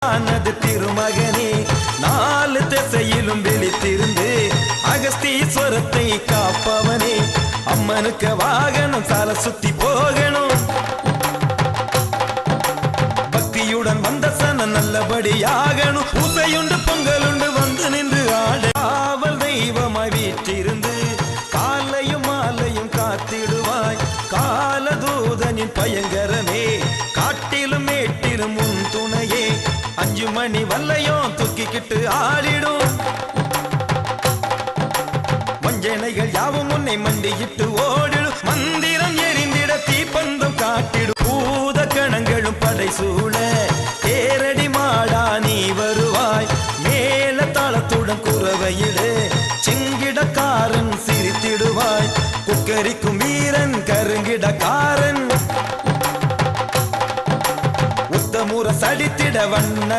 ஆனது திருமகனே நாலு திசையிலும் விழித்திருந்து அகஸ்தீஸ்வரத்தை காப்பவனே அம்மனுக்கு வாகனம் சால சுத்தி போகணும் பக்தியுடன் வந்த சன நல்லபடியாகணும் பூசையுண்டு பொங்கலுண்டு வந்து நின்று ஆடல் தெய்வமாய் வீற்றிருந்து காலையும் மாலையும் காத்திடுவாய் காலதூதனின் பயங்கரமே காட்டிலும் மேட்டிலும் உன் துணையே 5 மணி வல்லையும் தூக்கிக்கிட்டு ஆடிடும் வஞ்சனைகள் யாவும் உன்னை மண்டியிட்டு ஓடிடும் மந்திரம் எரிந்திட தீப்பந்தம் காட்டிடும் பூத கணங்களும் படை சூழ தேரடி மாடா நீ வருவாய் மேல தாளத்துடன் குறவையிடு செங்கிடக்காரன் சிரித்திடுவாய் குக்கரிக்கும் வீரன் கருங்கிடக்காரன் உத்தமுற சடித்திட வண்ண